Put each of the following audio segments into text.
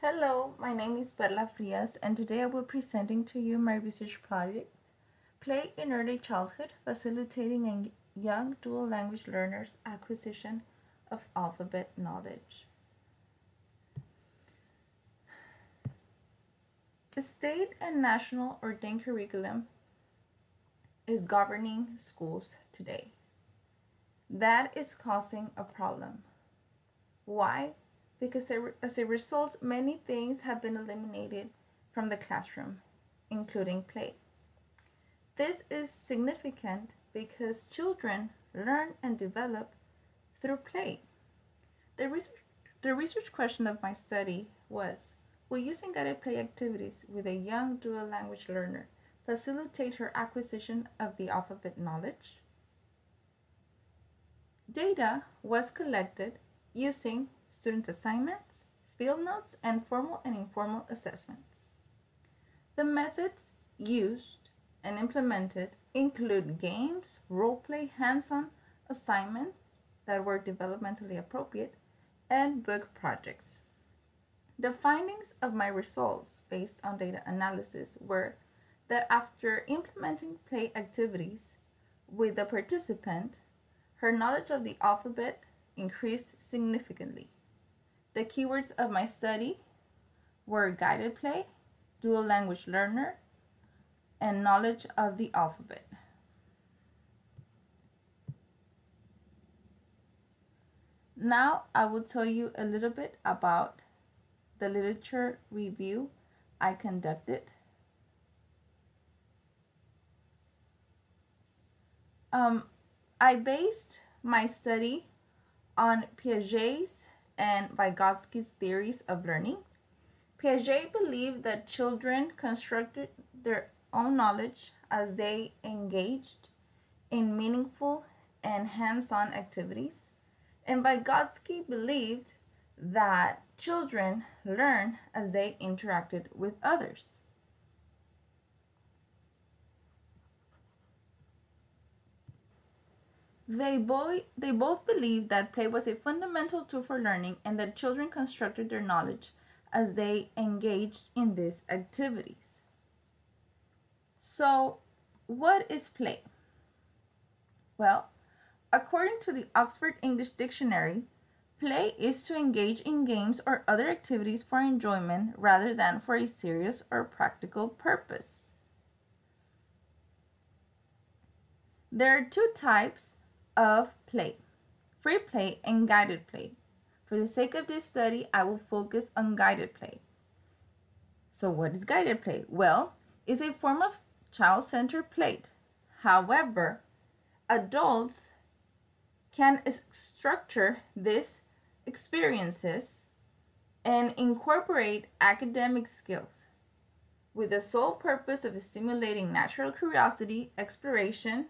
Hello, my name is Frias, and today I will be presenting to you my research project, Play in Early Childhood, Facilitating a Young Dual Language Learner's Acquisition of Alphabet Knowledge. The state and national ordained curriculum is governing schools today. That is causing a problem. Why? Because as a result, many things have been eliminated from the classroom, including play. This is significant because children learn and develop through play. The research question of my study was, will using guided play activities with a young dual language learner facilitate her acquisition of the alphabet knowledge? Data was collected using student assignments, field notes, and formal and informal assessments. The methods used and implemented include games, role-play, hands-on assignments that were developmentally appropriate, and book projects. The findings of my results based on data analysis were that after implementing play activities with the participant, her knowledge of the alphabet increased significantly. The keywords of my study were guided play, dual language learner, and knowledge of the alphabet. Now I will tell you a little bit about the literature review I conducted. I based my study on Piaget's and Vygotsky's theories of learning. Piaget believed that children constructed their own knowledge as they engaged in meaningful and hands-on activities, and Vygotsky believed that children learn as they interacted with others. They both believed that play was a fundamental tool for learning and that children constructed their knowledge as they engaged in these activities. So, what is play? Well, according to the Oxford English Dictionary, play is to engage in games or other activities for enjoyment rather than for a serious or practical purpose. There are two types of play, free play and guided play. For the sake of this study, I will focus on guided play. So what is guided play? Well, it's a form of child-centered play. However, adults can structure these experiences and incorporate academic skills with the sole purpose of stimulating natural curiosity, exploration,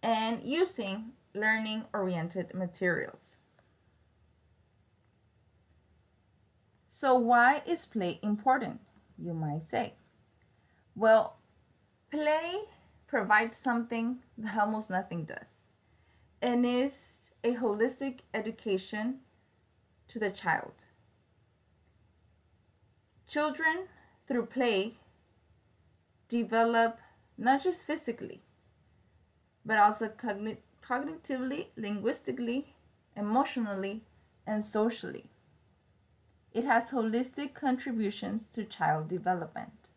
and using learning-oriented materials. So why is play important, you might say? Well, play provides something that almost nothing does, and is a holistic education to the child. Children, through play, develop not just physically, but also cognitively, linguistically, emotionally, and socially. It has holistic contributions to child development.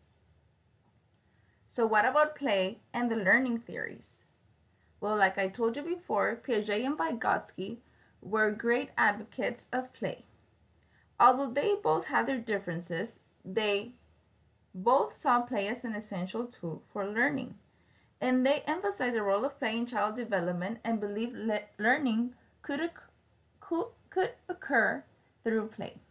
So what about play and the learning theories? Well, like I told you before, Piaget and Vygotsky were great advocates of play. Although they both had their differences, they both saw play as an essential tool for learning. And they emphasized the role of play in child development and believed learning could occur through play.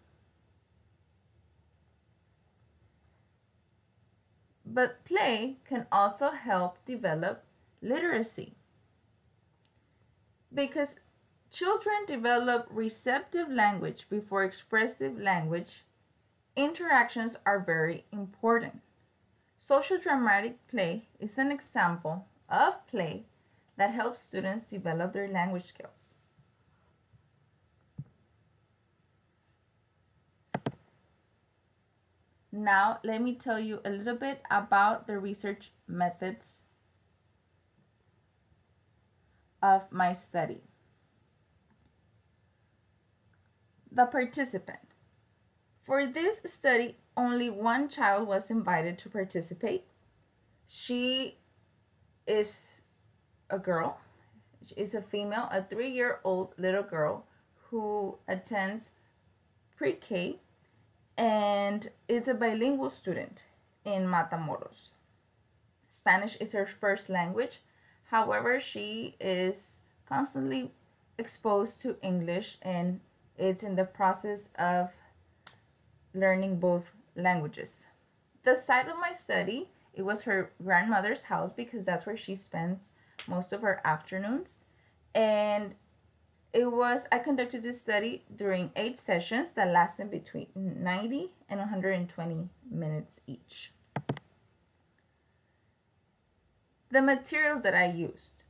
But play can also help develop literacy because children develop receptive language before expressive language. Interactions are very important. Social dramatic play is an example of play that helps students develop their language skills. Now, let me tell you a little bit about the research methods of my study. The participant. For this study, only one child was invited to participate. She is a girl. She is a female, a 3-year-old little girl who attends pre-K and is a bilingual student in Matamoros. Spanish is her first language. However, she is constantly exposed to English and it's in the process of learning both languages. The site of my study, it was her grandmother's house because that's where she spends most of her afternoons. And I conducted this study during 8 sessions that lasted between 90 and 120 minutes each. The materials that I used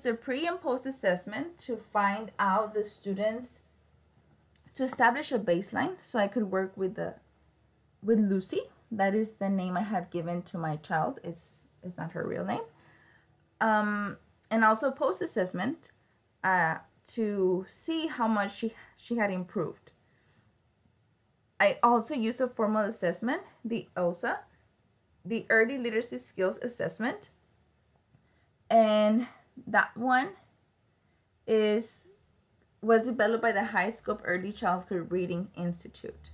a pre and post assessment to find out the students, to establish a baseline so I could work with Lucy. That is the name I have given to my child. It's not her real name. And also post assessment to see how much she had improved. I also used a formal assessment, the ELSA, the Early Literacy Skills Assessment, and that one was developed by the High Scope Early Childhood Reading Institute.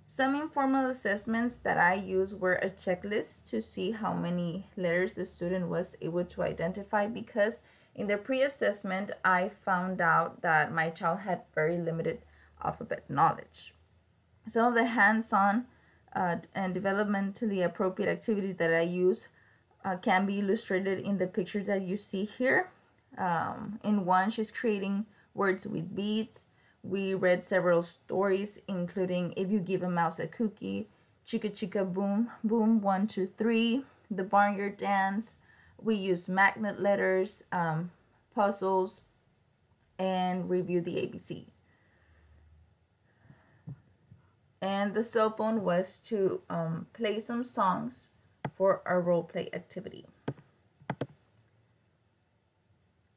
Some informal assessments that I used were a checklist to see how many letters the student was able to identify, because in the pre-assessment I found out that my child had very limited alphabet knowledge. Some of the hands-on and developmentally appropriate activities that I use can be illustrated in the pictures that you see here. In one, she's creating words with beads. We read several stories, including If You Give a Mouse a Cookie, Chica Chica Boom, Boom 1, 2, 3, The Barnyard Dance. We used magnet letters, puzzles, and reviewed the ABC. And the cell phone was to play some songs for our role play activity.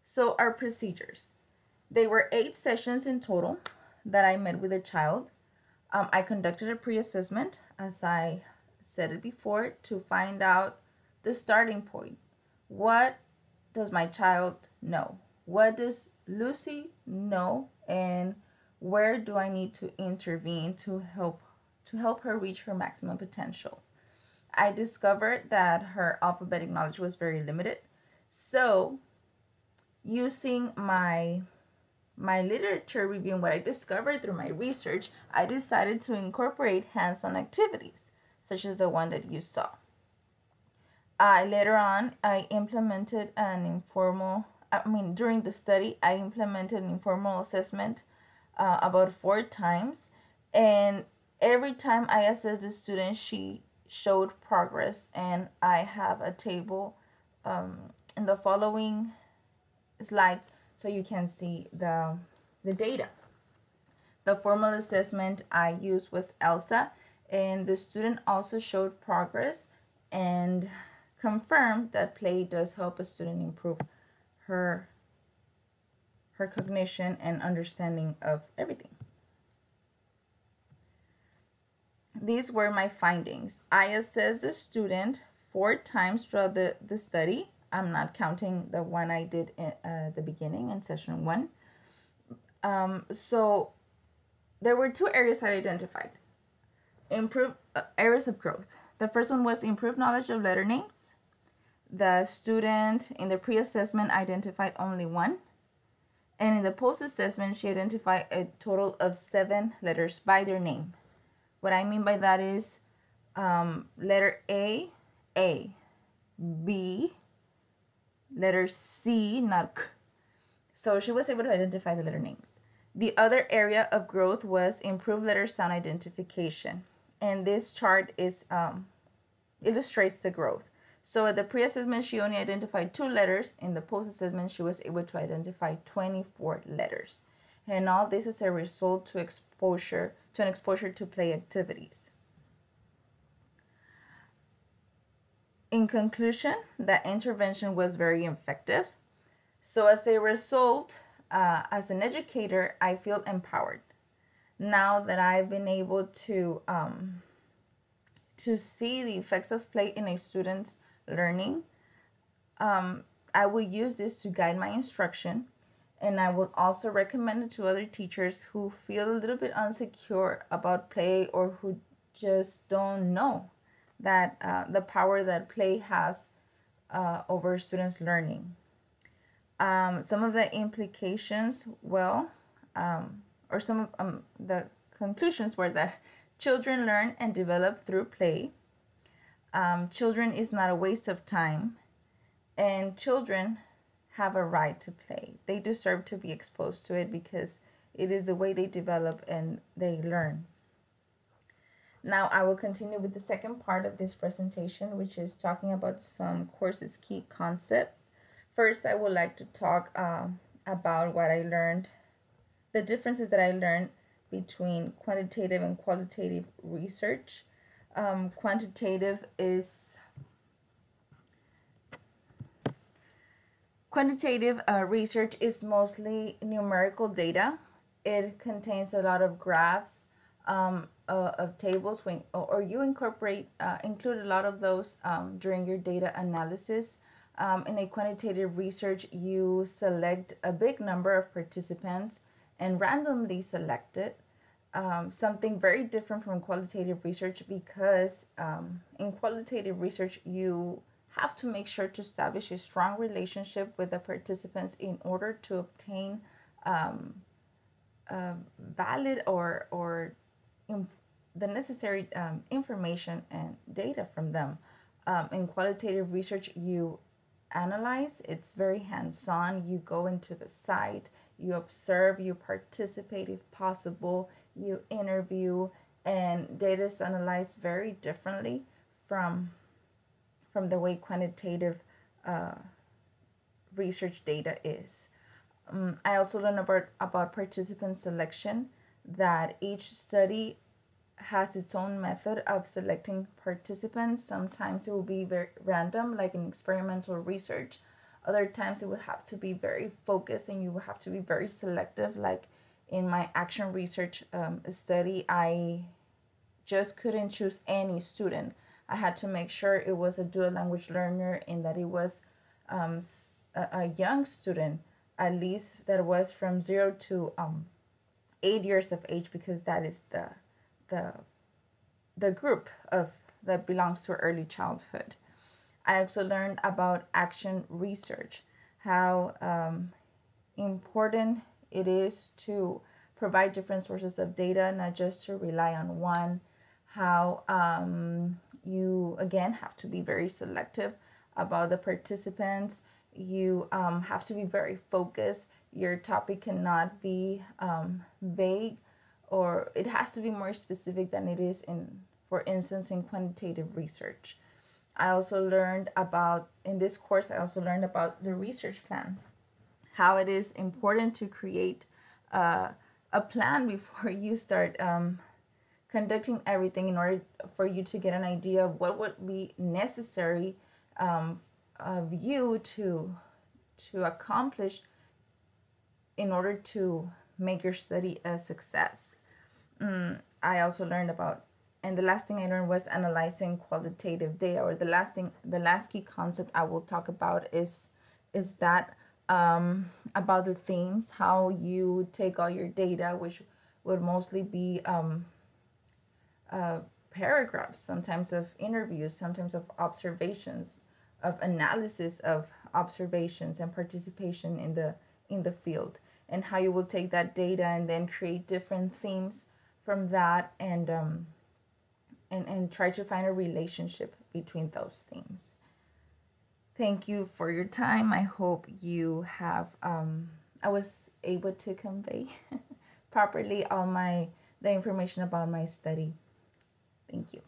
So our procedures. They were 8 sessions in total that I met with a child. I conducted a pre-assessment, as I said it before, to find out the starting point. What does my child know? What does Lucy know? And where do I need to intervene to help her reach her maximum potential? I discovered that her alphabetic knowledge was very limited. So using my literature review and what I discovered through my research, I decided to incorporate hands-on activities, such as the one that you saw. Later on, during the study, I implemented an informal assessment about 4 times. And every time I assessed the student, she showed progress. And I have a table in the following slides so you can see the data. The formal assessment I used was ELSA, and the student also showed progress and confirmed that play does help a student improve her cognition and understanding of everything. These were my findings. I assessed the student 4 times throughout the study. I'm not counting the one I did at the beginning in session 1. So there were 2 areas I identified. Improved areas of growth. The first one was improved knowledge of letter names. The student in the pre-assessment identified only 1. And in the post-assessment, she identified a total of 7 letters by their name. What I mean by that is letter A, B, letter C, not K. So she was able to identify the letter names. The other area of growth was improved letter sound identification. And this chart illustrates the growth. So at the pre-assessment, she only identified 2 letters. In the post-assessment, she was able to identify 24 letters. And all this is a result to exposure to an exposure to play activities. In conclusion, that intervention was very effective. So as a result, as an educator, I feel empowered. Now that I've been able to see the effects of play in a student's learning, I will use this to guide my instruction, and I will also recommend it to other teachers who feel a little bit insecure about play or who just don't know that the power that play has over students' learning. Some of the implications, or some of the conclusions were that children learn and develop through play. Children is not a waste of time, and children have a right to play. They deserve to be exposed to it because it is the way they develop and they learn. Now I will continue with the second part of this presentation, which is talking about some courses key concept. First, I would like to talk about what I learned, the differences that I learned between quantitative and qualitative research. Quantitative research is mostly numerical data. It contains a lot of graphs, of tables, or you include a lot of those during your data analysis. In a quantitative research, you select a big number of participants and randomly select it. Something very different from qualitative research, because in qualitative research you have to make sure to establish a strong relationship with the participants in order to obtain valid or the necessary information and data from them. In qualitative research, you analyze. It's very hands-on. You go into the site, you observe, you participate if possible, you interview, and data is analyzed very differently from the way quantitative research data is. I also learned about participant selection, that each study has its own method of selecting participants. Sometimes it will be very random, like in experimental research. Other times it would have to be very focused and you will have to be very selective. Like in my action research study, I just couldn't choose any student. I had to make sure it was a dual language learner and that it was a young student, at least that was from 0 to 8 years of age, because that is the group that belongs to early childhood. I also learned about action research, how important it is to provide different sources of data, not just to rely on one, how you again have to be very selective about the participants. You have to be very focused. Your topic cannot be vague, or it has to be more specific than it is for instance, in quantitative research. I also learned about, in this course, I also learned about the research plan, how it is important to create a plan before you start conducting everything, in order for you to get an idea of what would be necessary of you to accomplish in order to make your study a success. I also learned about, and the last thing I learned was analyzing qualitative data, or the last key concept I will talk about is that about the themes, how you take all your data, which would mostly be paragraphs, sometimes of interviews, sometimes of observations, of analysis of observations and participation in the field, and how you will take that data and then create different themes from that, and try to find a relationship between those themes. Thank you for your time. I hope you have I was able to convey properly all the information about my study. Thank you.